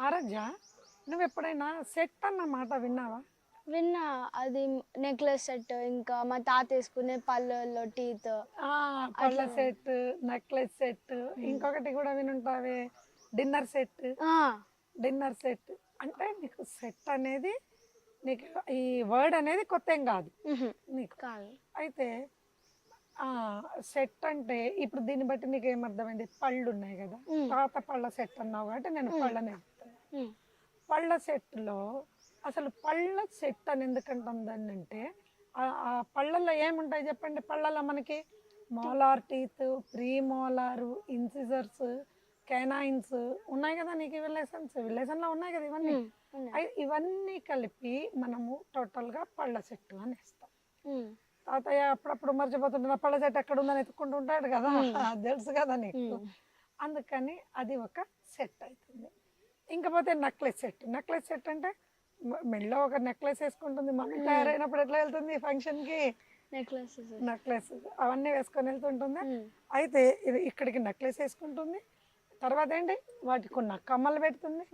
ఆరజ, నువ్వు ఎప్పుడైనా సెట్ అన్న మాట విన్నావా? విన్నా. అది నెక్లెస్ సెట్, ఇంకా మా తాత వేసుకునే పళ్ళల్లో టీత్ ఆ, పళ్ళ అట్లా. సెట్, నెక్లెస్ సెట్, ఇంకొకటి కూడా వినుంటావే, డిన్నర్ సెట్. ఆ, డిన్నర్ సెట్ అంటే నీకు సెట్ అనేది, నీకు ఈ వర్డ్ అనేది కొత్త ఏం కాదు మ్హూ. నీకు. కాదు. అయితే సెట్ అంటే ఇప్పుడు దీన్ని బట్టి నీకు ఏమర్థమైంది? పళ్ళు ఉన్నాయి కదా, మ్, తాత పళ్ళ సెట్ అన్నావు కాబట్టి నేను పళ్ళనే చెప్తాను. మ్, పళ్ళ సెట్లో అసలు పళ్ళ సెట్ అని ఎందుకంటాం దాన్ని అంటే, ఆ పళ్ళల్లో ఏముంటాయి చెప్పండి? పళ్ళల్లో మనకి molar teeth, premolar, incisors, canines ఉన్నాయి కదా. నీకు విలేసన్లో ఉన్నాయి కదా ఇవన్నీ. మ్, ఉన్నాయి. ఇవన్నీ కలిపి మనము టోటల్గా పళ్ళ సెట్ అని వేస్తాం. మ్, తాతయ్య అప్పుడప్పుడు మర్చిపోతుంటే నా పళ్ళ సెట్ ఎక్కడ ఉందని ఎత్తుకుంటూ ఉంటాడు కదా, అది తెలుసు కదా నీకు. మ్, అందుకని అది ఒక సెట్ అవుతుంది. ఇంకపోతే నెక్లెస్ సెట్. నెక్లెస్ సెట్ అంటే మెడలో ఒక నెక్లెస్ వేసుకుంటుంది. మమ్మీ తయారైనప్పుడు ఎట్లా వెళ్తుంది ఫంక్షన్కి? నెక్లెసెస్. నెక్లెస్ అవన్నీ వేసుకొని వెళ్తుంటుంది. అయితే ఇది ఇక్కడికి నెక్లెస్ వేసుకుంటుంది, తర్వాత ఏంటి వాటికి ఉన్న కమ్మలు పెడుతుంది,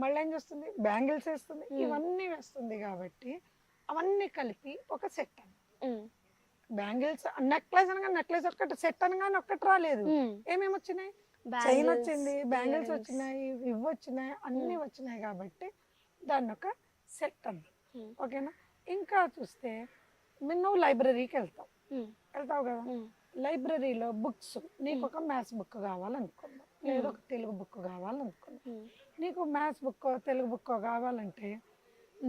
మళ్ళీ ఏం చేస్తుంది బ్యాంగిల్స్ వేస్తుంది, ఇవన్నీ వేస్తుంది. కాబట్టి అవన్నీ కలిపి ఒక సెట్ అని. బ్యాంగిల్స్, నెక్లెస్ అనగా నెక్లెస్ ఒక్కటి, సెట్ అనగానే ఒక్కటి రాలేదు. ఏమేమి వచ్చినాయి? చైన్ వచ్చింది, బ్యాంగిల్స్ వచ్చినాయి, ఇవి వచ్చినాయి, అన్నీ వచ్చినాయి. కాబట్టి దాన్ని ఒక సెట్ అన్న. ఓకేనా? ఇంకా చూస్తే నువ్వు లైబ్రరీకి వెళ్తావు కదా. లైబ్రరీలో బుక్స్, నీకు ఒక మ్యాథ్స్ బుక్ కావాలనుకున్నావు, లేదా ఒక తెలుగు బుక్ కావాలనుకున్నావు. నీకు మ్యాథ్స్ బుక్, తెలుగు బుక్ కావాలంటే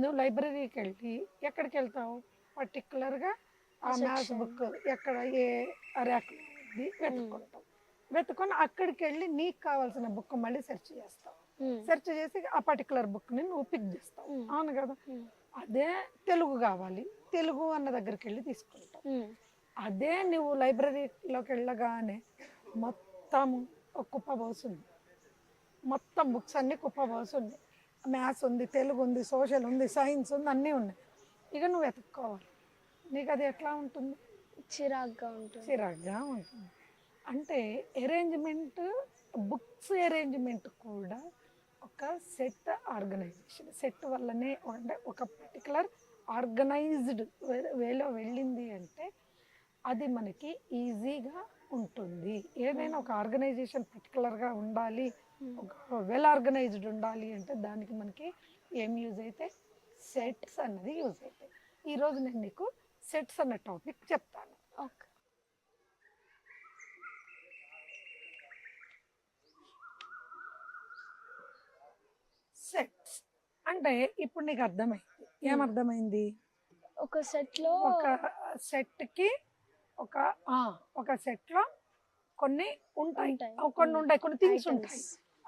నువ్వు లైబ్రరీకి వెళ్ళి ఎక్కడికి వెళ్తావు? పర్టికులర్గా ఆ మ్యాథ్స్ బుక్ ఎక్కడ ఏ ర్యాక్ వెతుక్కుంటావు. వెతుకొని అక్కడికి వెళ్ళి నీకు కావాల్సిన బుక్ మళ్ళీ సెర్చ్ చేస్తావు. సెర్చ్ చేసి ఆ పర్టికులర్ బుక్ని నువ్వు పిక్ చేస్తావు. అవును కదా. అదే తెలుగు కావాలి, తెలుగు అన్న దగ్గరికి వెళ్ళి తీసుకుంటావు. అదే నువ్వు లైబ్రరీలోకి వెళ్ళగానే మొత్తం ఒక కుప్ప పోస్తుంది, మొత్తం బుక్స్ అన్నీ కుప్ప పోతుంది. మ్యాథ్స్ ఉంది, తెలుగు ఉంది, సోషల్ ఉంది, సైన్స్ ఉంది, అన్నీ ఉన్నాయి. ఇక నువ్వు వెతుక్కోవాలి. నీకు అది ఎట్లా ఉంటుంది? చిరాగ్గా ఉంటుంది. చిరాగ్గా ఉంటుంది. అంటే అరేంజ్మెంట్, బుక్స్ అరేంజ్మెంట్ కూడా ఒక సెట్ ఆర్గనైజేషన్. సెట్ వల్లనే అంటే ఒక పర్టికులర్ ఆర్గనైజ్డ్ వేలో వెళ్ళింది అంటే అది మనకి ఈజీగా ఉంటుంది. ఏదైనా ఒక ఆర్గనైజేషన్ పర్టికులర్గా ఉండాలి, ఒక వెల్ ఆర్గనైజ్డ్ ఉండాలి అంటే దానికి మనకి ఏం యూజ్ అయితే? సెట్స్ అన్నది యూజ్ అవుతాయి. ఈరోజు నేను నీకు సెట్స్ అన్న టాపిక్ చెప్తాను. ఓకే. సెట్స్ అంటే ఇప్పుడు నీకు అర్థమైంది. ఏమర్థమైంది? ఒక సెట్లో ఒక సెట్కి ఒక సెట్లో కొన్ని ఉంటాయి, కొన్ని థింగ్స్ ఉంటాయి.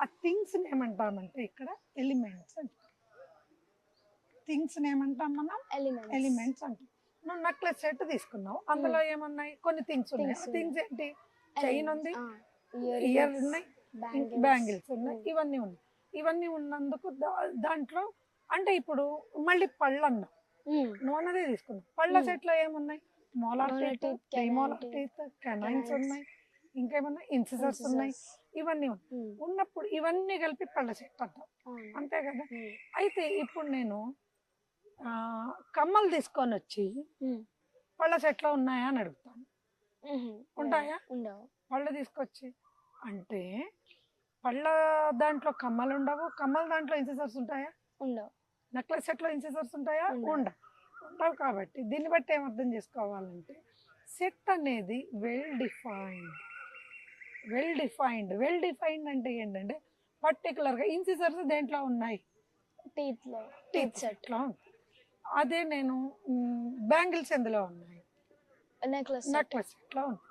ఆ థింగ్స్ ఏమంటామంటే ఇక్కడ ఎలిమెంట్స్ అంటాం. థింగ్స్ ఏమంటాం మనం? ఎలిమెంట్స్ అంటాం. నువ్వు నెక్లెస్ సెట్ తీసుకున్నావు, అందులో ఏమున్నాయి? కొన్ని థింగ్స్ ఉన్నాయి. థింగ్స్ ఏంటి? చైన్ ఉంది, ఇయర్ ఉన్నాయి, బ్యాంగిల్స్ ఉన్నాయి, ఇవన్నీ ఉన్నాయి. ఇవన్నీ ఉన్నందుకు దాంట్లో అంటే ఇప్పుడు మళ్ళీ పళ్ళు అన్నావు, నువ్వు అన్నదే తీసుకున్నావు. పళ్ళ సెట్లో ఏమున్నాయి? Molar teeth, premolar teeth, canines ఉన్నాయి, ఇంకేమన్నా ఇన్సిజర్స్ ఉన్నాయి, ఇవన్నీ ఉన్నాయి. ఉన్నప్పుడు ఇవన్నీ కలిపి పళ్ళ సెట్ అంటాం, అంతే కదా. అయితే ఇప్పుడు నేను కమ్మలు తీసుకొని వచ్చి పళ్ళ సెట్లో ఉన్నాయా అని అడుగుతాను. ఉంటాయా? పళ్ళు తీసుకొచ్చి అంటే పళ్ళ దాంట్లో కమ్మలు ఉండవు, కమ్మల దాంట్లో ఇన్సిజర్స్ ఉంటాయా? ఉండవు. నెక్లెస్ సెట్లో ఇన్సిజర్స్ ఉంటాయా? ఉండవు. కాబట్టి దీన్ని బట్టి ఏం అర్థం చేసుకోవాలంటే సెట్ అనేది వెల్ డిఫైన్డ్ అంటే ఏంటంటే పర్టికులర్గా ఇన్సిజర్స్ దేంట్లో ఉన్నాయి? టీత్ సెట్లో ఉంది. అదే నేను బ్యాంగిల్స్ ఎందులో ఉన్నాయి? నెక్లెస్ సెట్లో ఉంది.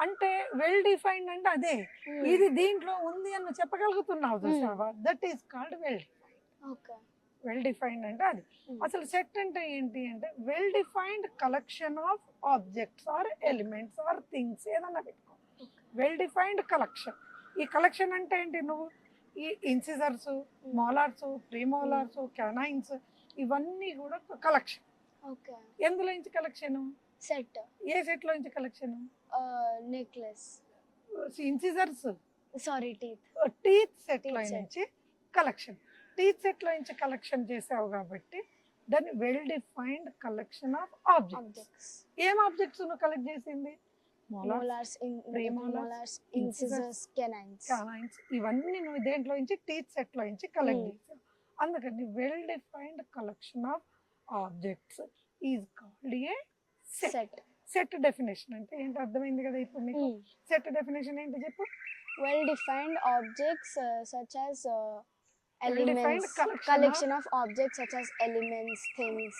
అంటే వెల్ డిఫైన్డ్ అంటే అదే, ఇది దీంట్లో ఉంది అని చెప్పగలుగుతున్నావు చూసావా? That is called well defined. Well defined అంటే అది. అసలు సెట్ అంటే ఏంటి అంటే well defined collection of objects or elements or things, ఏదన్నా పెట్టుకో. Well defined collection. ఈ కలెక్షన్ అంటే ఏంటి? నువ్వు ఈ ఇన్సిజర్స్, మోలార్స్, ప్రీమోలార్స్, కెనైన్స్ ఇవన్నీ కూడా కలెక్షన్. ఎందులో నుంచి కలెక్షన్? సెట్. ఏ సెట్లో నుంచి collection? Necklace, incisors, sorry teeth సెట్లో నుంచి కలెక్షన్. టీచ్ సెట్ లో నుంచి కలెక్షన్ చేసావు కాబట్టి దాన్ని well defined collection of objects. Objects. ఏం ఆబ్జెక్ట్స్ నువ్వు కలెక్ట్ చేసింది? Molars, premolars, incisors, canines. Canines, ఇవన్నీ నువ్వు దేంట్లో నుంచి టీచ్ సెట్ లో నుంచి కలెక్ట్ చేసావు. అందుకని well defined collection of objects is called a set. Set. Set definition అంటే ఏంటి అర్థమైంది కదా ఇప్పుడు నీకు? సెట్ డెఫినేషన్ ఏంటి చెప్పు? Well defined objects such as Well-defined elements, collection collection of objects such as elements, things,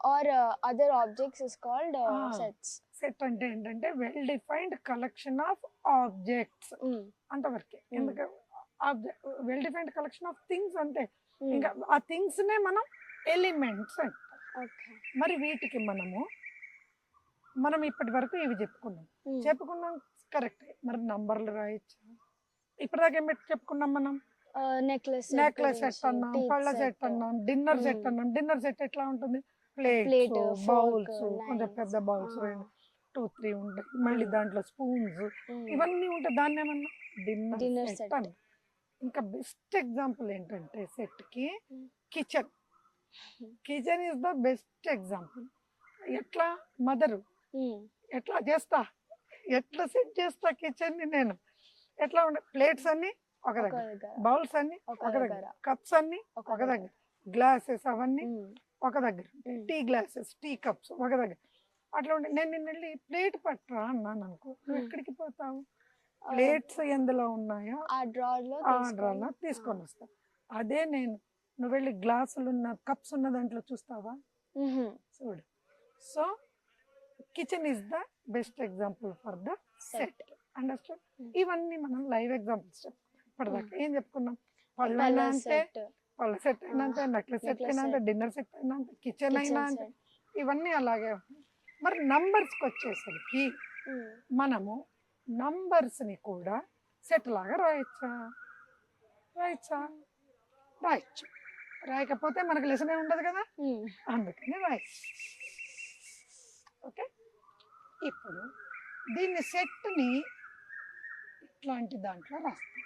or other objects is called sets. Set అంటే ఏంటంటే well defined collection of objects అంతవరకే. ఎందుకంటే well defined collection of things అంతే. ఇంకా ఆ things నే మనం elements అంటాం. Okay. మరి వీటికి మనం ఇప్పటి వరకు ఇవి చెప్పుకున్నాం కరెక్ట్. మరి నంబర్లు రాయొచ్చు. ఇప్పటిదాకా ఏం చెప్పుకున్నాం మనం? Necklace సెట్ అన్నాం, పళ్ళ సెట్ అన్నాం, డిన్నర్ సెట్ అన్నాం. డిన్నర్ సెట్ ఎట్లా ఉంటుంది? Plate, ప్లేట్స్, fork, బౌల్స్, కొంచెం knives. పెద్ద బౌల్స్ 2-3 ఉంటాయి. మళ్ళీ దాంట్లో స్పూన్స్ ఇవన్నీ ఉంటాయి. దాన్ని ఏమన్నా Dinner డిన్నర్ set. సెట్ అని. ఇంకా బెస్ట్ ఎగ్జాంపుల్ ఏంటంటే సెట్ కి kitchen. Kitchen is the best example. ఎట్లా మదరు ఎట్లా సెట్ చేస్తా కిచెన్ ని నేను? ఎట్లా ఉండే ప్లేట్స్ అన్ని ఒక దగ్గర, బౌల్స్ అన్ని ఒక దగ్గర, కప్స్ అన్ని ఒక దగ్గర, గ్లాసెస్ అవన్నీ ఒక దగ్గర, టీ గ్లాసెస్, టీ కప్స్ ఒక దగ్గర. అట్లా ఉండే నేను నిన్న వెళ్ళి ప్లేట్ పట్టరా అన్నాను అనుకో, నువ్వు ఎక్కడికి పోతావు? ప్లేట్స్ ఎందులో ఉన్నాయో ఆ డ్రాలో తీసుకొని వస్తా. అదే నువ్వు వెళ్ళి గ్లాసులు ఉన్న కప్స్ ఉన్న దాంట్లో చూస్తావా? చూడు. So kitchen is the best example for the set. Understand? ఇవన్నీ మనం లైవ్ ఎగ్జాంపుల్స్ చెప్పుకున్నాం. ఇప్పటిదాకా ఏం చెప్పుకున్నాం? పళ్ళైనా అంటే, పళ్ళ సెట్ అయినా అంతే, నెక్లెస్ సెట్ అయినా అంతే, డిన్నర్ సెట్ అయినా అంతే, కిచెన్ అయినా అంతే, ఇవన్నీ అలాగే ఉంటాయి. మరి నంబర్స్కి వచ్చేసరికి మనము నంబర్స్ని కూడా సెట్ లాగా రాయొచ్చు. రాయకపోతే మనకు లెసనే ఉండదు కదా, అందుకని రాయొచ్చు. ఓకే. ఇప్పుడు దీన్ని సెట్ని ఇట్లాంటి దాంట్లో రాస్తాం.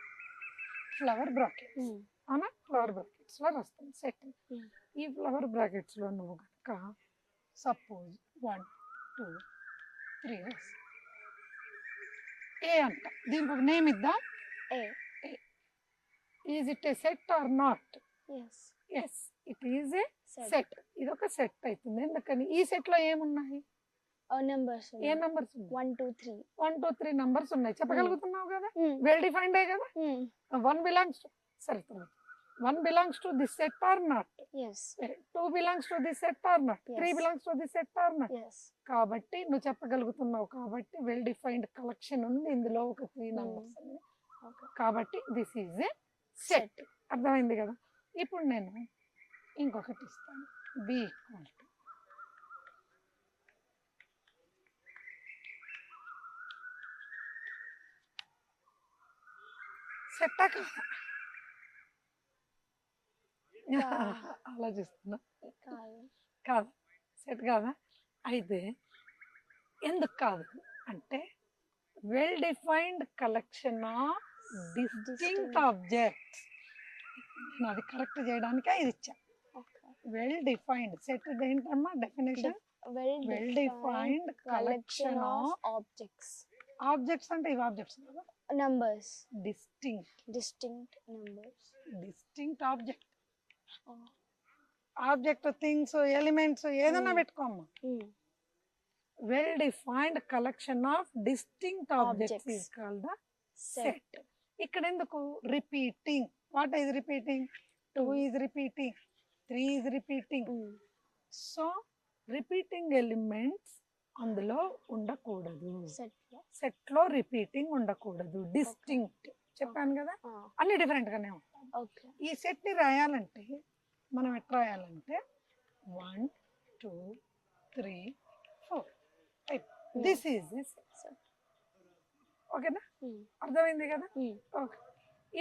ఫ్లవర్ బ్రాకెట్స్ అవునా? ఫ్లవర్ బ్రాకెట్స్లో రాస్తాం సెట్. ఈ ఫ్లవర్ బ్రాకెట్స్లో నువ్వు కనుక సపోజ్ 1 2 3 రాసి ఏ అంట. దీనికి ఒక నేమ్ ఇద్దాం. Is it a set or not? Yes, it is a set. ఇది ఒక సెట్ అవుతుంది. ఎందుకని? ఈ సెట్ లో ఏమున్నాయి? నెంబర్స్. ఏ నంబర్స్? 1 2 3. 1 2 3 నంబర్స్ ఉన్నాయి. చెప్పగలుగుతున్నావు కదా? వెల్ డిఫైన్డ్ కదా. 1 బిలాంగ్స్ టు, సరే 1 belongs to this set or not? 2 belongs to this set or not? 3 belongs to this set or not? కాబట్టి నువ్వు చెప్పగలుగుతున్నావు. కాబట్టి వెల్ డిఫైన్డ్ కలెక్షన్ ఉంది ఇందులో, ఒక 3 నంబర్స్. కాబట్టి దిస్ ఈజ్ ఏ సెట్. అర్థమైంది కదా? ఇప్పుడు నేను ఇంకొకటి ఇస్తాను. బి ఈక్వల్ టు సెట్టా కాదా? ఆలోచిస్తున్నా. కాదు, సెట్ కాదా? అయితే ఎందుకు కాదు అంటే well defined collection of distinct objects. నేను అది కరెక్ట్ చేయడానికి ఇది ఇచ్చా. వెల్ డిఫైన్డ్ సెట్ ఏంటమ్మా definition? Well defined collection of objects అంటే ఇవి ఆబ్జెక్ట్స్ కదా, numbers. Distinct object. Object, things, elements ఏదైనా పెట్టుకోమ్మా. Well defined collection of distinct objects is called the set. ఇక్కడ ఎందుకు repeating? What is repeating? 2 is repeating, 3 is repeating. So repeating elements అందులో ఉండకూడదు. Set లో రిపీటింగ్ ఉండకూడదు. డిస్టింక్ట్ చెప్పాను కదా, అన్ని డిఫరెంట్ గానే ఉంటాయి. ఈ సెట్ ని రాయాలంటే మనం ఎట్లా రాయాలంటే 1 2 3 4 దిస్ ఈజ్ సెట్. ఓకేనా? అర్థమైంది కదా? ఓకే.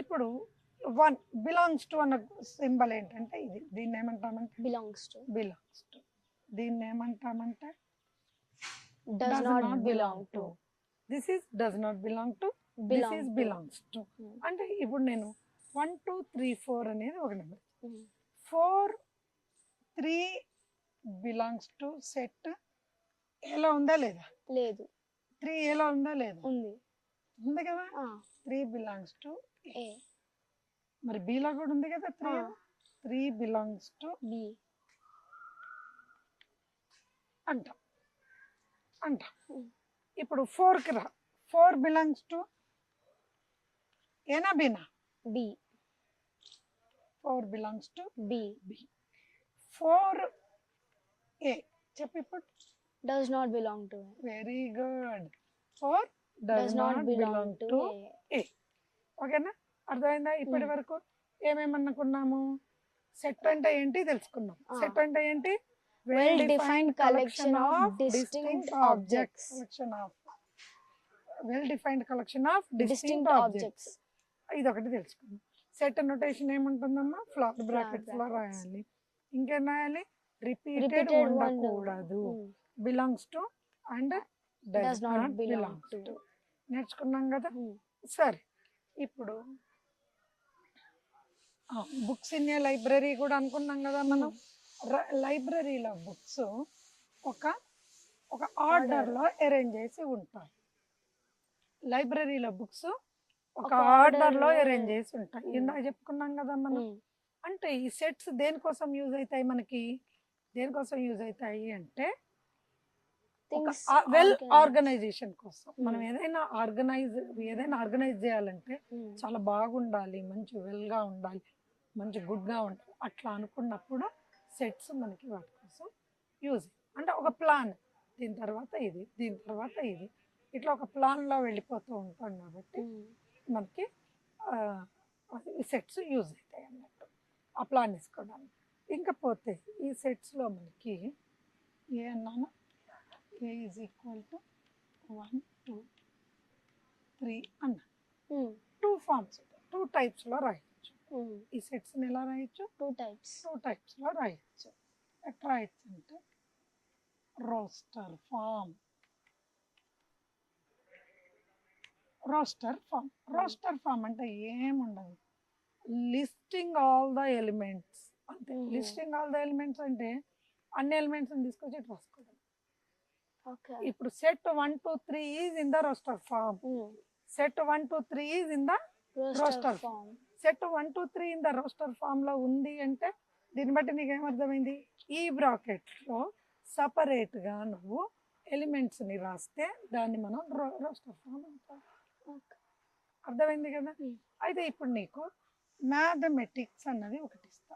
ఇప్పుడు 1 బిలాంగ్స్ టు అన్న సింబల్ ఏంటంటే ఇది. దీన్ని ఏమంటామంటే బిలాంగ్స్ టు. దీన్ని ఏమంటామంటే does not belong to. This is does not belong to, this is belongs to. అంటే ఇప్పుడు నేను 1 2 3 4 అనేది ఒక నెంబర్. 4 3 బిలాంగ్స్ టు సెట్ ఏలో ఉందా లేదా? లేదు. 3 ఏలో ఉందా లేదా? ఉంది. ఉంది కదా. 3 బిలాంగ్స్ టు ఏ. మరి బిలో కూడా ఉంది కదా 3. 3 బిలాంగ్స్ టు బి అంట. ఇప్పుడు 4కి రా. 4 బిలాంగ్స్ టు ఏనా బినా? B. 4 belongs to B. B. 4 A చెప్పు ఇప్పుడు. Does not belong to. Very good. 4 does not belong to A. ఓకేనా? అర్థమైందా? ఇప్పటి వరకు ఏమేమనుకున్నాము? సెట్ అంటే ఏంటి తెలుసుకున్నాం. సెట్ అంటే ఏంటి? Well defined collection of distinct objects. Well defined collection of distinct objects. ఇది ఒకటి తెలుసుకున్నాం. సెట్ నోటేషన్ ఏముంటుందమ్మా? ఫ్లవర్ బ్రాకెట్స్ లో రాయాలి. ఇంకేం రాయాలి? రిపీటెడ్ ఉండకూడదు. Belongs to and does not belongs to నేర్చుకున్నాం కదా. సరే, ఇప్పుడు బుక్స్ ఇన్ ఏ లైబ్రరీ కూడా అనుకున్నాం కదా మనం. లైబ్రరీలో బుక్స్ ఒక ఆర్డర్లో అరేంజ్ చేసి ఉంటాయి. లైబ్రరీలో బుక్స్ ఒక ఆర్డర్లో అరేంజ్ చేసి ఉంటాయి. ఇందాక చెప్పుకున్నాం కదా మనం. అంటే ఈ సెట్స్ దేనికోసం యూజ్ అవుతాయి మనకి? దేనికోసం యూజ్ అవుతాయి అంటే వెల్ ఆర్గనైజేషన్ కోసం. మనం ఏదైనా ఆర్గనైజ్ చేయాలంటే చాలా బాగుండాలి, మంచి వెల్గా ఉండాలి, మంచి గుడ్గా ఉండాలి. అట్లా అనుకున్నప్పుడు సెట్స్ మనకి వాటి కోసం యూజ్. అంటే ఒక ప్లాన్, దీని తర్వాత ఇది, దీని తర్వాత ఇది, ఇట్లా ఒక ప్లాన్లో వెళ్ళిపోతూ ఉంటాం కాబట్టి మనకి ఈ సెట్స్ యూజ్ అవుతాయి అన్నట్టు ఆ ప్లాన్ వేసుకోవడానికి. ఇంకపోతే ఈ సెట్స్లో మనకి ఏ అన్నాను? ఏ ఈజ్ ఈక్వల్ టు 1 2 3 అన్న 2 ఫార్మ్స్, 2 టైప్స్లో రాయొచ్చు. ఈ సెట్స్ని ఎలా రాయొచ్చు? 2 టైప్స్లో రాయొచ్చు. ఎట్లా రాయొచ్చు అంటే రోస్టర్ ఫామ్. రోస్టర్ ఫామ్ అంటే ఏముండదు, లిస్టింగ్ ఆల్ ద ఎలిమెంట్స్ అంతే. లిస్టింగ్ ఆల్ ద ఎలిమెంట్స్ అంటే అన్ని ఎలిమెంట్స్ తీసుకొచ్చి ఇట్లా రాసుకోవడం. ఇప్పుడు set 1 2 3 is in the roster form. Set 1 2 3 is in the roster form. Set 1 2 3 in the roster form లో ఉంది అంటే దీన్ని బట్టి నీకు ఏమర్థమైంది? ఈ బ్రాకెట్లో సపరేట్ గా నువ్వు ఎలిమెంట్స్ ని రాస్తే దాన్ని మనం రోస్టర్ ఫామ్ అంటాం. అర్థమైంది కదా. అయితే ఇప్పుడు నీకు మ్యాథమెటిక్స్ అన్నది ఒకటి ఇస్తా.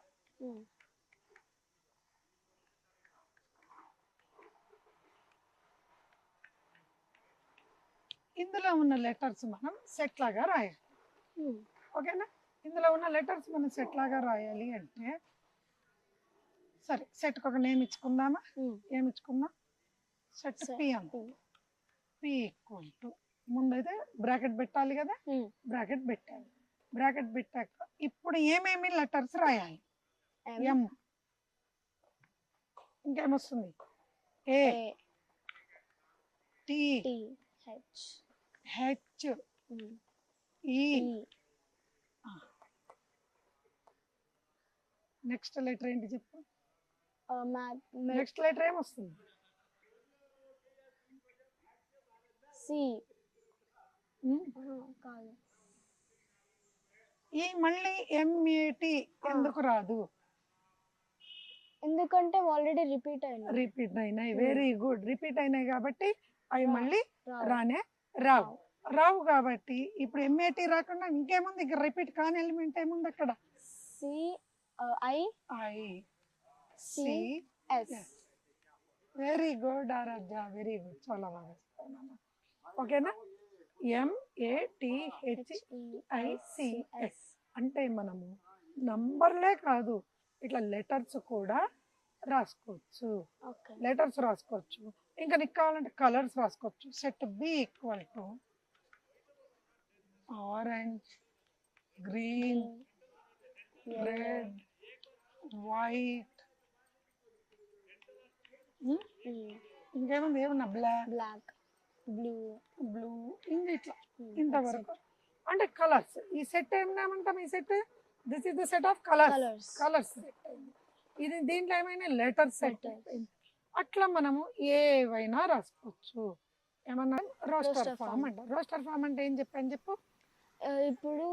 ఇందులో ఉన్న లెటర్స్ మనం సెట్ లాగా రాయాలి. ఓకేనా? ఇందులో ఉన్న లెటర్స్ మనం సెట్ లాగా రాయాలి అంటే సరే, సెట్కి ఒక నేమ్ ఇచ్చుకుందామా? ఏమి ఇచ్చుకుందాం? సెట్ పి అంత. పి ఈక్వల్ టు ముందైతే బ్రాకెట్ పెట్టాలి కదా. బ్రాకెట్ పెట్టాలి. బ్రాకెట్ పెట్టాక ఇప్పుడు ఏమేమి లెటర్స్ రాయాలి? ఎం, ఇంకేమొస్తుంది? ఏ, టి, హెచ్, ఈ. నెక్స్ట్ లెటర్ ఏంటి చెప్పు? నెక్స్ట్ లెటర్ ఏమొస్తుంది? సి. ఈ మళ్ళీ ఎంఏటి ఎందుకు రాదు? ఎందుకంటే ఆల్రెడీ రిపీట్ అయినాయి. Very good. రిపీట్ అయినాయి కాబట్టి అవి మళ్ళీ రావు కాబట్టి ఇప్పుడు ఎంఏటి రాకుండా ఇంకేముంది? ఇక్కడ రిపీట్ కాని ఎలిమెంట్ ఏముంది అక్కడ? వెరీ గుడ్ ఆరాధ్య, వెరీ గుడ్, చాలా బాగా. ఓకేనా? MATHEICS అంటే మనము నంబర్లే కాదు, ఇట్లా లెటర్స్ కూడా రాసుకోవచ్చు. లెటర్స్ రాసుకోవచ్చు. ఇంకా నీకు కావాలంటే కలర్స్ రాసుకోవచ్చు. Set B equal to orange, green, red, white, ఇంకేముంది? ఏమన్నా బ్లాక్, బ్లూ, ఇంకా ఇట్లా ఇంతవరకు. అంటే కలర్స్. ఈ సెట్ ఏమంటాం? ఈ set this is the set of colours. Colours colours set అయింది. ఇది దీంట్లో ఏమైనా లెటర్ సెట్ Letters. అయిపోయింది. అట్లా మనము ఏవైనా రాసుకోవచ్చు. ఏమన్నా రోస్టర్ Roster ఫామ్ form. అంట. రోస్టర్ ఫామ్ అంటే ఏం చెప్పాను చెప్పు. ఇప్పుడు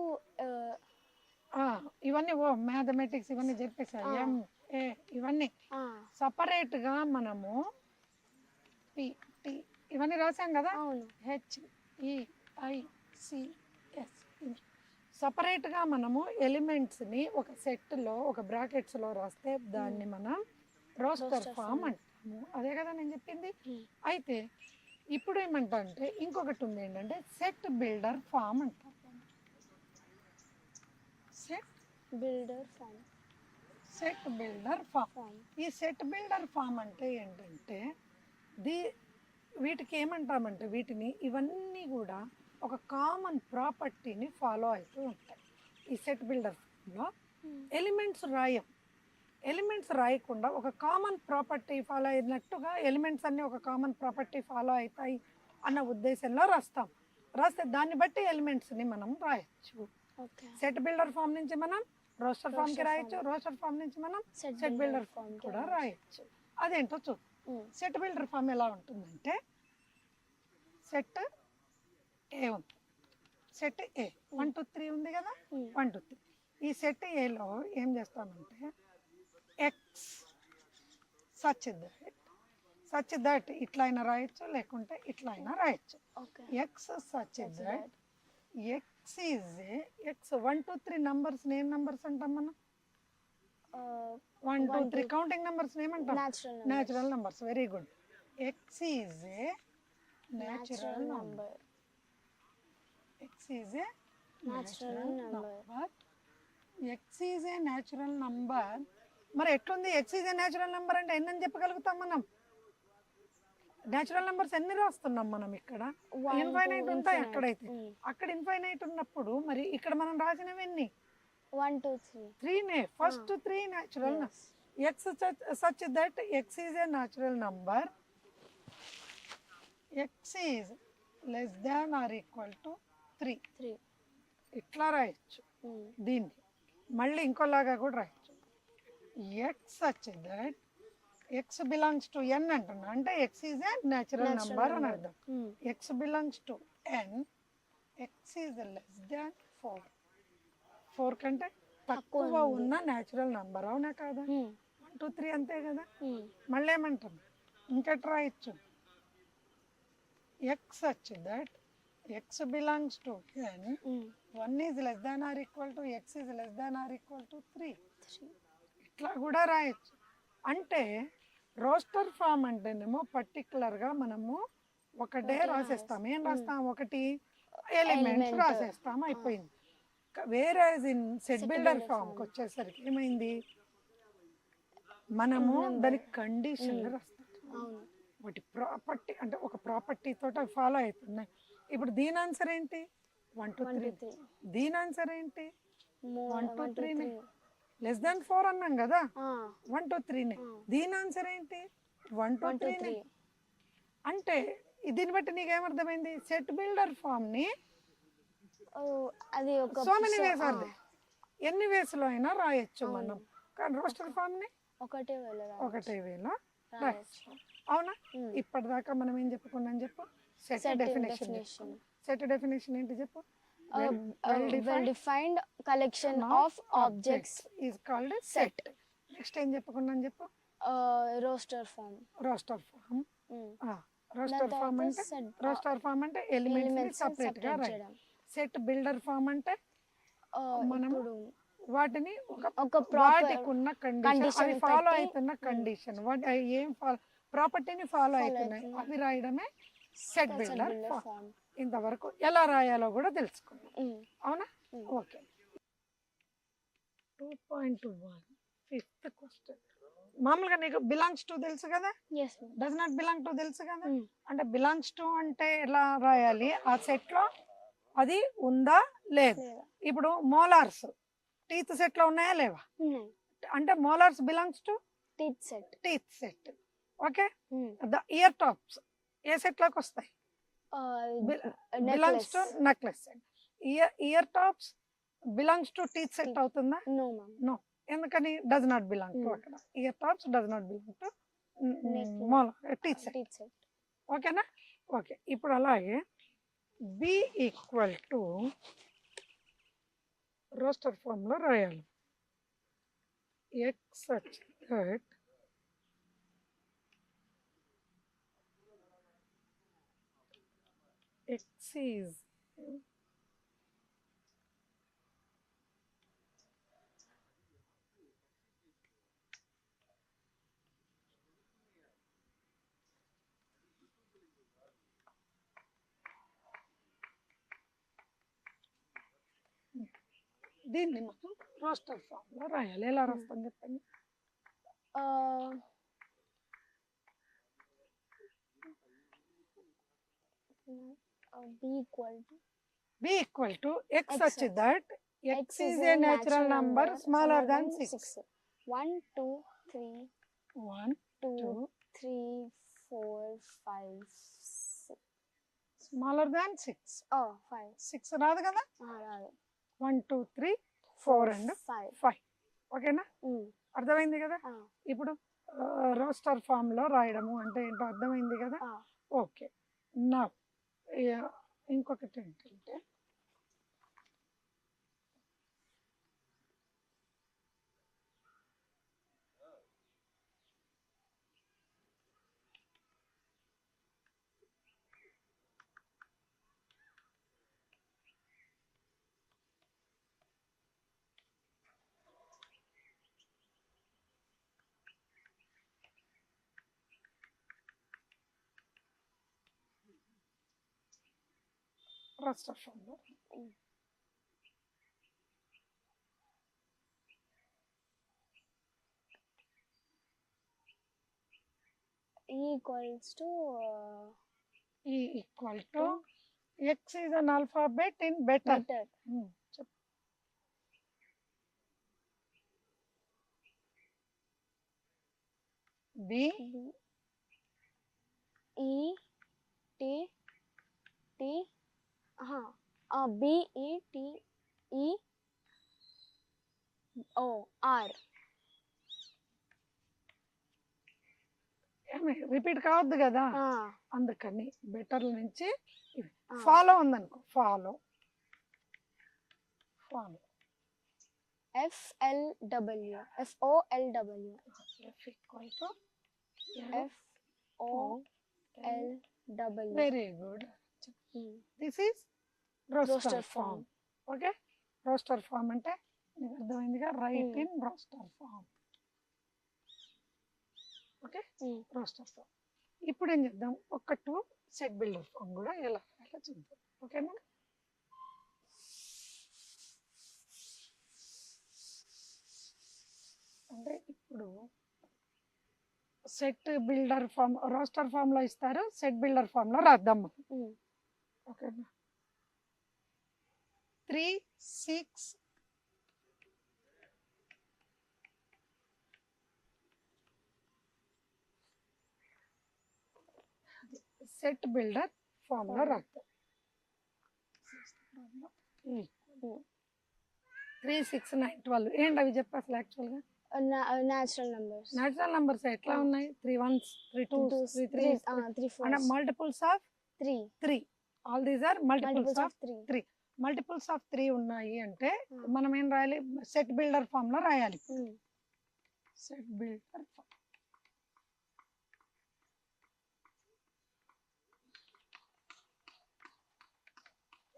ఇవన్నీ మ్యాథమెటిక్స్ ఇవన్నీ చెప్పేసా. ఎం ఏ ఇవన్నీ సపరేట్ గా మనము పి టి ఇవన్నీ రాసాం కదా. అవును. హెచ్ ఈ ఐ సి ఎస్ సపరేట్ గా మనము ఎలిమెంట్స్ ని ఒక సెట్ లో ఒక బ్రాకెట్స్ లో రాస్తే దాన్ని మనం రోస్టర్ ఫామ్ అంటాము. అదే కదా నేను చెప్పింది. అయితే ఇప్పుడు ఏమంటా అంటే ఇంకొకటి ఉంది ఏంటంటే సెట్ బిల్డర్ ఫామ్ అంటారు. Set builder form. Set builder form. ఈ సెట్ బిల్డర్ ఫామ్ అంటే ఏంటంటే వీటికి ఏమంటామంటే వీటిని ఇవన్నీ కూడా ఒక కామన్ ప్రాపర్టీని ఫాలో అవుతూ ఉంటాయి. ఈ సెట్ బిల్డర్ ఫామ్లో ఎలిమెంట్స్ ఎలిమెంట్స్ రాయకుండా ఒక కామన్ ప్రాపర్టీ ఫాలో అయినట్టుగా ఎలిమెంట్స్ అన్నీ ఒక కామన్ ప్రాపర్టీ ఫాలో అవుతాయి అన్న ఉద్దేశంలో రాస్తే దాన్ని బట్టి ఎలిమెంట్స్ని మనం రాయొచ్చు. సెట్ బిల్డర్ ఫామ్ నుంచి మనం రోస్టర్ ఫామ్కి రాయొచ్చు. రోస్టర్ ఫామ్ నుంచి మనం సెట్ బిల్డర్ ఫామ్ కూడా రాయొచ్చు. అదేంటో సెట్ బిల్డర్ ఫామ్ ఎలా ఉంటుందంటే సెట్ ఏ ఉంది. సెట్ ఏ 1 2 3 ఉంది కదా. 1 2 3 ఈ సెట్ ఏలో ఏం చేస్తామంటే ఎక్స్ సచ్ దట్ ఇట్లా అయినా రాయొచ్చు లేకుంటే ఇట్లా అయినా రాయొచ్చు. X such that X is X 1 2 3 numbers ఏం నంబర్స్ అంటాం మనం? 1 2 3 కౌంటింగ్ నంబర్స్ ఏమంటాం? Natural numbers. Very good. X is a natural number. X is a natural number. X is a natural number. మరి ఎట్లుంది? X is a natural number అంటే ఎన్ని అని చెప్పగలుగుతాం మనం? న్యాచురల్ నెంబర్స్ ఎన్ని రాస్తున్నాం మనం? ఇక్కడ ఇన్ఫైనైట్ ఉంటాయి. అక్కడ ఇన్ఫైనైట్ ఉన్నప్పుడు మరి ఇక్కడ మనం రాసినవి ఎన్ని? 1 2 3 3నే. First 3 natural. X such that X is a natural number. X is less than or equal to 3 ఇట్లా రాయొచ్చు. దీన్ని మళ్ళీ ఇంకోలాగా కూడా రాయొచ్చు. X such that X belongs to N అంటున్నా అంటే x is a natural number అని అర్థం. X belongs to N. X is less than 4 కంటే తక్కువ ఉన్న న్యాచురల్ నంబర్. అవునా కాదా? 1 2 3 అంతే కదా. మళ్ళీ ఏమంటాం? ఇంకెట్ రాయొచ్చు. X such that X belongs to N. 1 is less than or equal to X is less than or equal to 3 ఇట్లా కూడా రాయొచ్చు. అంటే రోస్టర్ ఫామ్ అంటేనేమో పర్టికులర్గా మనము ఒకటే రాసేస్తాం. ఏం రాస్తాం? ఒకటి ఎలిమెంట్స్ రాసేస్తాం, అయిపోయింది. వేరే ఇన్ సెట్ బిల్డర్ ఫామ్కి వచ్చేసరికి ఏమైంది? మనము దానికి కండిషన్ రాస్తాం. ఒకటి ప్రాపర్టీ అంటే ఒక ప్రాపర్టీ తోటి అవి ఫాలో అవుతున్నాయి. ఇప్పుడు దీని ఆన్సర్ ఏంటి? 1 2 3. దీని ఆన్సర్ ఏంటి? 1 2 3నే. లెస్ దాన్ 4 అన్నాం కదా. 1 2 3నే. దీని ఆన్సర్ ఏంటి? 1 2 3నే. అంటే దీన్ని బట్టి నీకేమర్థమైంది? సెట్ బిల్డర్ ఫామ్ ని so many ways are they. ఎన్ని వేస్ లో అయినా రాయొచ్చు మనం. కానీ రోస్టర్ ఫామ్ ని ఒకటే వేలో రాయొచ్చు. అవునా? ఇప్పటిదాకా మనం ఏం చెప్పుకున్నాం చెప్పు? Set definition. సెట్ డెఫినేషన్ ఏంటి చెప్పు? well-defined collection of objects is called a set. Next ఏం చెప్పుకున్నాం చెప్పు? Roster form. రోస్టర్ ఫామ్ అంటే ఎలిమెంట్స్ ని సెపరేట్ గా రాయడం. సెట్ బిల్డర్ ఫామ్ అంటే మనం వాటిని ఒక వాటికి ఉన్న కండిషన్ అవి ఫాలో అవుతున్న కండిషన్ ఏం ప్రాపర్టీని ఫాలో అవుతున్నాయి అవి రాయడమే సెట్ బిల్డర్ ఫామ్. ఇంతవరకు ఎలా రాయాలో కూడా తెలుసుకున్నాం. అవునా? ఓకే. 2.1 fifth question. మామూలుగా నీకు బిలాంగ్స్ టు తెలుసు కదా. డస్ నాట్ బిలాంగ్ టు తెలుసు కదా. అంటే బిలాంగ్స్ టు అంటే ఎలా రాయాలి? ఆ సెట్ లో అది ఉందా లేదు. ఇప్పుడు మోలార్స్ టీత్ సెట్ లో ఉన్నాయా లేవా? అంటే molars belongs to teeth set. Okay. The ear tops ఏ సెట్ లోకి వస్తాయి? Belongs to necklace set. Ear tops belongs to teeth set Teeth. అవుతుందా? No ma'am. నో. ఎందుకని? Does not belong to. Hmm. అక్కడ ear tops does not belong to teeth set. Teeth set. ఓకేనా? Okay. ఇప్పుడు అలాగే B equal to roster ఫామ్లో రాయాలి. X such that X is దీన్ని మనం రోస్టర్ ఫామ్లో రాయాలి. ఎలా రాస్తాం చెప్పండి? B equal to B equal to X X such such that X is a natural number smaller than 6. 1 2 3 1 2 2 3 4 5 6. Smaller than 6. 5 6 రాదు కదా? రాదు. 1 2 3 4 అండ్ 5. 5. ఓకేనా? అర్థమైంది కదా? ఇప్పుడు రోస్టర్ ఫామ్లో రాయడము అంటే ఏంటో అర్థమైంది కదా? ఓకే. నా ఇంకొకటి ఏంటంటే రోస్టర్ ఫామ్లో equals to E equal to X is an alphabet in better. Better. B E T T B E T E O are. Repeat కావద్దు కదా, అందుకని బెటర్ నుంచి ఫాలో ఉందనుకో. Follow follow FLW FOLW F equal to FOLW. Very good. This is roster form. Okay. Roster form అంటే నీకు అర్థమైందిగా, right in roster form. Okay. Roster form. ఇప్పుడు ఏం చేద్దాం, ఒక 2 సెట్ బిల్డర్ ఫామ్ కూడా ఎలా చూద్దాం. ఓకేనా? అంటే ఇప్పుడు set builder form roster form లో ఇస్తారు, సెట్ బిల్డర్ ఫామ్ లో రాద్దాం. ఓకేనా? 3 6 సెట్ బిల్డర్ ఫామ్ లో రాద్దాం. 3 6 9 12 ఏంటి అవి చెప్పు అసలు. యాక్చువల్గా న్యాచురల్ నంబర్స్. న్యాచురల్ నంబర్స్ ఎట్లా ఉన్నాయి? 3 1s 3 2s 3 3s 3 అంటే 4 multiples of 3. All these are multiples of 3. Multiples of 3 ఉన్నాయి అంటే మనం ఏం రాయాలి? సెట్ బిల్డర్ ఫామ్ లో రాయాలి. Set builder form.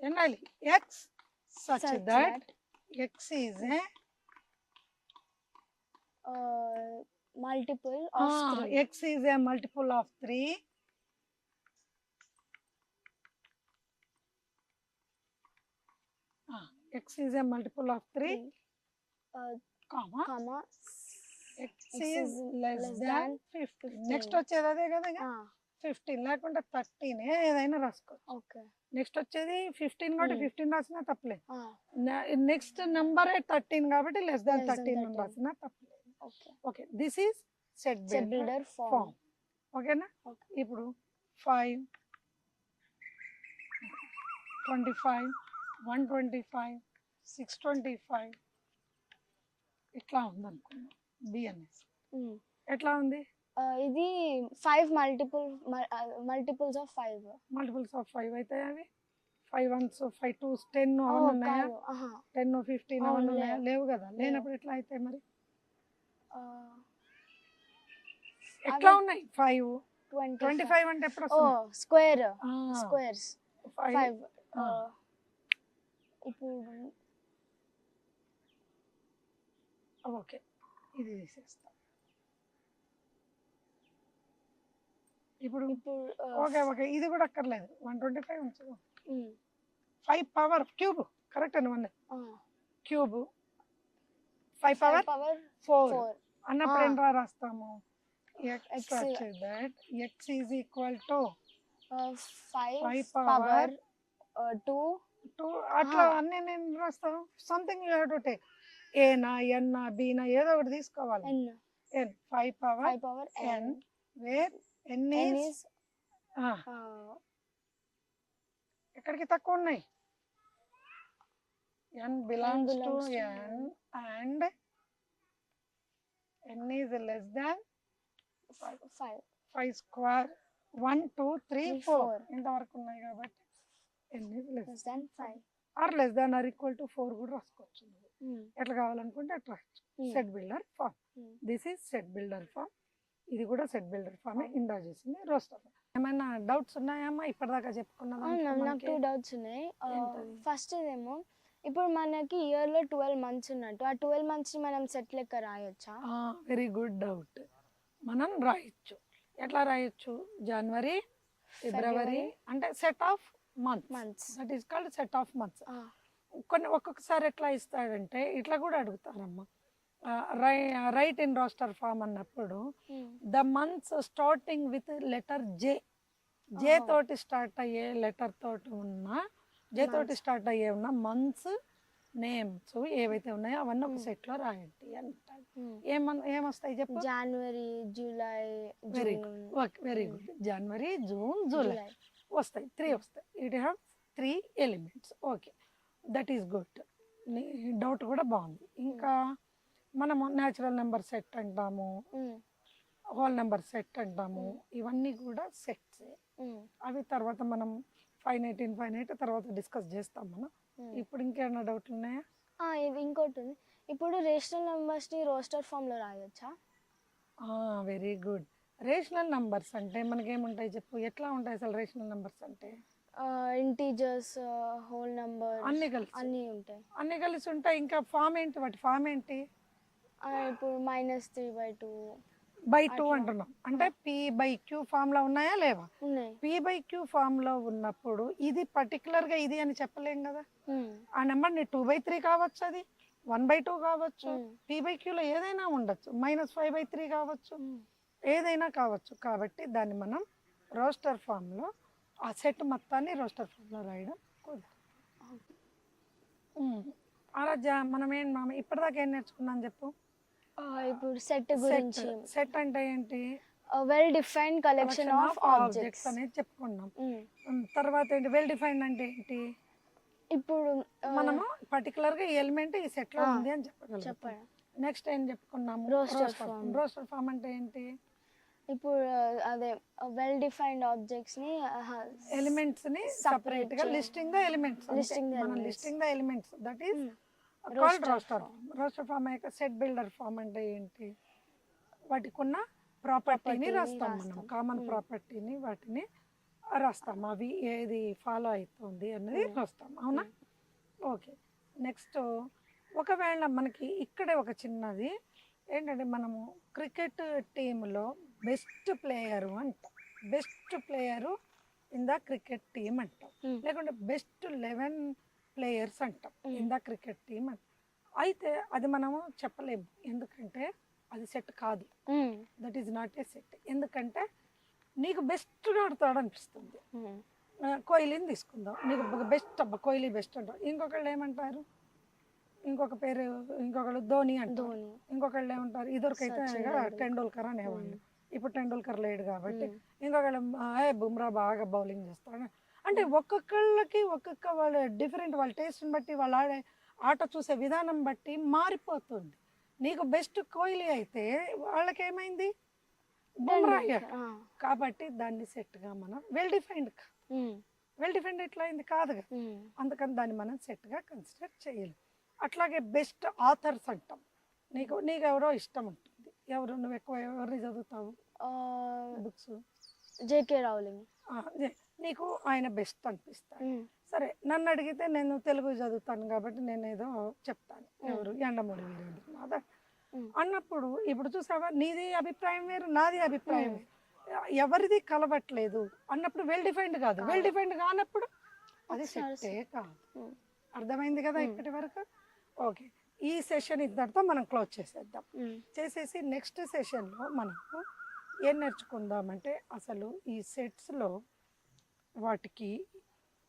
ఏం రాయాలి? X such that X is a multiple of 3. X is a multiple of 3. X is a multiple of 3. Comma. X is less than 15. Next వచ్చేది అదే కదా, 15 లేకుంటే 13 ఏదైనా రాసుకోవచ్చు. ఓకే. నెక్స్ట్ వచ్చేది 15 కాబట్టి 15 రాసినా తప్పలేదు. నెక్స్ట్ నంబర్ 13 కాబట్టి లెస్ దాన్ 13 రాసినా తప్పలేదు. Okay. This is set builder form. ఓకేనా? ఇప్పుడు 5 25 125, 625 ఇట్లా ఉందనుకున్నాం. బిఎన్ఎస్ ఎట్లా ఉంది? ఇది 5 మల్టిపుల్స్ ఆఫ్ 5. మల్టిపుల్స్ ఆఫ్ 5 అయితే అవి 5 1s 5 2s 10 అవన్నీ ఉన్నాయా? 10 15 అవన్నీ ఉన్నాయా? లేవు కదా. లేనప్పుడు ఎట్లా అయితే మరి ఎట్లా ఉన్నాయి? 5 25 అంటే ఎప్పుడు వస్తుంది? స్క్వేర్స్ 5. ఇప్పుడు ఓకే, ఇది తీసేస్తా. ఇప్పుడు ఓకే ఓకే, ఇది కూడా అక్కర్లేదు. 125 ఉంచు. 5 పవర్ క్యూబ్ కరెక్ట్ అని క్యూబ్ 5 పవర్ 4 అన్నప్పుడు ఏం రాస్తాము? x that x is equal to 5 power 2 అట్లా అన్నీ నేను రాస్తాను. Something you have to take. ఏనా ఎన్నా బీనా ఏదో ఒకటి తీసుకోవాలి. n 5 పవర్ n వేర్ n ఈజ్ ఎక్కడికి తక్కువ ఉన్నాయి? n belongs to n and n is less than 5 square 1 2 3 4 ఇంతవరకు ఉన్నాయి కాబట్టి n is less than 5 or less than or equal to 4 కూడా రాసుకోవచ్చు. ఎట్లా కావాలనుకుంటే అట్లా set builder form. This is set builder form. ఇది కూడా సెట్ బిల్డర్ ఫామ్. ఇందా చేసింది రోస్టర్. ఏమైనా డౌట్స్ ఉన్నాయమ్మా ఇప్పటిదాకా చెప్పుకున్నదా? నాకు 2 డౌట్స్ ఉన్నాయి. ఫస్ట్ ఏమో ఇప్పుడు మనకి ఇయర్ లో 12 మంత్స్ ఉన్నట్టు ఆ 12 మంత్స్ ని మనం సెట్ లెక్క రాయొచ్చా? Very good doubt. మనం రాయొచ్చు. ఎట్లా రాయొచ్చు? జనవరి ఫిబ్రవరి అంటే set of months. That is called set of months. కొన్ని ఒక్కొక్కసారి ఎట్లా ఇస్తాడంటే ఇట్లా కూడా అడుగుతారమ్మా. రైట్ ఇన్ రోస్టర్ ఫామ్ అన్నప్పుడు the months starting with letter J. J తోటి స్టార్ట్ అయ్యే లెటర్ తోటి ఉన్న మంత్స్ నేమ్స్ ఏవైతే ఉన్నాయో అవన్నీ ఒక సెట్ లో రాయండి అంటారు. ఏమొస్తాయి చెప్పు? జనవరి జూలై. Very good. జనవరి జూన్ జూలై వస్తాయి. 3 వస్తాయి. It have 3 elements. Okay, that is good. నీ డౌట్ కూడా బాగుంది. ఇంకా మనము న్యాచురల్ నెంబర్ సెట్ అంటాము, హోల్ నెంబర్ సెట్ అంటాము. ఇవన్నీ కూడా సెట్స్. అవి తర్వాత మనం ఫైనైట్ తర్వాత డిస్కస్ చేస్తాం మనం. ఇప్పుడు ఇంకేమైనా డౌట్లు ఉన్నాయా? ఇది ఇంకోటి ఉంది. ఇప్పుడు రేషనల్ నెంబర్స్ ని రోస్టర్ ఫామ్ లో రాయొచ్చా? Very good. రేషనల్ నంబర్స్ అంటే మనకేముంటాయి చెప్పు? ఎట్లా ఉంటాయి అసలు రేషనల్ నంబర్స్ అంటే? ఇంటీజర్స్, హోల్ నెంబర్ అన్ని కలిసి ఉంటాయి. ఇంకా ఫామ్ ఏంటి? వాటి ఫామ్ ఏంటి? ఇప్పుడు -3/2 అంటున్నాం అంటే p/q ఫామ్ లో ఉన్నాయా లేవా? p/q ఫామ్ లో ఉన్నప్పుడు ఇది పర్టికులర్ గా ఇది అని చెప్పలేం కదా. ఆ నెంబర్ ని 2/3 కావచ్చు, అది 1/2 కావచ్చు, p/q లో ఏదైనా ఉండొచ్చు, -5/3 కావచ్చు, ఏదైనా కావచ్చు. కాబట్టి దాన్ని మనం రోస్టర్ ఫామ్ లో ఆ సెట్ మొత్తాన్ని రోస్టర్ ఫామ్ లో రాయడం కుదరదు. ఆరాధ్య, మనం ఇప్పటిదాకా ఏం నేర్చుకున్నాం చెప్పు? ఇప్పుడు సెట్ గురించి. సెట్ అంటే ఏంటి? Well defined collection of objects అనేది చెప్పుకున్నాం. తర్వాత ఏంటి? వెల్ డిఫైన్డ్ అంటే ఏంటి? ఇప్పుడు మనము పర్టికులర్ గా ఎలిమెంట్ ఈ సెట్ లో ఉంది అని చెప్పగలం. నెక్స్ట్ ఏం చెప్పుకున్నాము? Roster form. రోస్టర్ ఫామ్ అంటే ఏంటి? ఇప్పుడు అదే వెల్ డిఫైన్డ్ ఆబ్జెక్ట్స్ ని ఎలిమెంట్స్ ని సెపరేట్ గా listing the elements. Listing the elements that is called roster form. Roster form అయ్యాక సెట్ బిల్డర్ ఫామ్ అంటే ఏంటి? వాటికి ఉన్న ప్రాపర్టీని రాస్తాం మనం. కామన్ ప్రాపర్టీని వాటిని రాస్తాం. అవి ఏది ఫాలో అవుతుంది అనేది రాస్తాం. అవునా? ఓకే. నెక్స్ట్ ఒకవేళ మనకి ఇక్కడే ఒక చిన్నది ఏంటంటే మనము క్రికెట్ టీంలో బెస్ట్ ప్లేయరు అంటాం. Best player in the cricket team అంటాం. లేకుంటే బెస్ట్ 11 ప్లేయర్స్ అంటాం ఇన్ ద క్రికెట్ టీమ్ అంటాం. అయితే అది మనము చెప్పలేము, ఎందుకంటే అది సెట్ కాదు. That is not a set. ఎందుకంటే నీకు బెస్ట్ ఆడతాడు అనిపిస్తుంది. కోహ్లీని తీసుకుందాం. నీకు బెస్ట్ అబ్బా కోహ్లీ బెస్ట్ అంటారు. ఇంకొకళ్ళు ఏమంటారు? ఇంకొకళ్ళు ధోని అంటారు. ఇంకొకళ్ళు ఏమంటారు? ఇదివరకైతే టెండూల్కర్ అనేవాళ్ళు. ఇప్పుడు టెండూల్కర్ లేడు కాబట్టి ఇంకొకళ్ళు బుమ్రా బాగా బౌలింగ్ చేస్తాడు అంటే ఒక్కొక్కళ్ళకి ఒక్కొక్క వాళ్ళ డిఫరెంట్ వాళ్ళ టేస్ట్ని బట్టి వాళ్ళ ఆట చూసే విధానం బట్టి మారిపోతుంది. నీకు బెస్ట్ కోహ్లీ అయితే వాళ్ళకి ఏమైంది బుమ్రా అయ్యాడు. కాబట్టి దాన్ని సెట్గా మనం వెల్ డిఫైన్డ్ ఎట్లా అయింది కాదు కదా. అందుకని దాన్ని మనం సెట్గా కన్సిడర్ చేయాలి. అట్లాగే బెస్ట్ ఆథర్స్ అంటాం. నీకు ఎవరో ఇష్టం ఉంటుంది, నువ్వు ఎక్కువ ఎవరిని చదువుతావు బుక్స్? JK Rowling. నీకు ఆయన బెస్ట్ అనిపిస్తాడు. సరే నన్ను అడిగితే నేను తెలుగు చదువుతాను కాబట్టి నేను ఏదో చెప్తాను, ఎవరు యండమూరి వీరేంద్రనాథ్ అన్నప్పుడు ఇప్పుడు చూసావా, నీది అభిప్రాయం వేరు నాది అభిప్రాయం వేరు, ఎవరిది కలవట్లేదు అన్నప్పుడు వెల్ డిఫైన్డ్ కాదు. వెల్ డిఫైన్డ్ కానప్పుడు అది సెట్టే కాదు. అర్థమైంది కదా ఇప్పటి వరకు? ఓకే, ఈ సెషన్ ఇద్దరితో మనం క్లోజ్ చేసేద్దాం. చేసేసి నెక్స్ట్ సెషన్లో మనము ఏం నేర్చుకుందామంటే అసలు ఈ సెట్స్లో వాటికి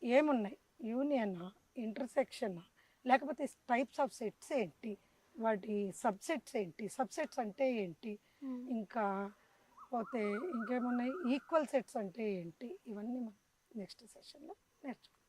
ఏమున్నాయి, యూనియనా, ఇంటర్సెక్షనా, లేకపోతే టైప్స్ ఆఫ్ సెట్స్ ఏంటి, వాటి సబ్సెట్స్ ఏంటి, సబ్సెట్స్ అంటే ఏంటి, ఇంకా పోతే ఇంకేమున్నాయి, ఈక్వల్ సెట్స్ అంటే ఏంటి, ఇవన్నీ మనం నెక్స్ట్ సెషన్లో నేర్చుకుందాం.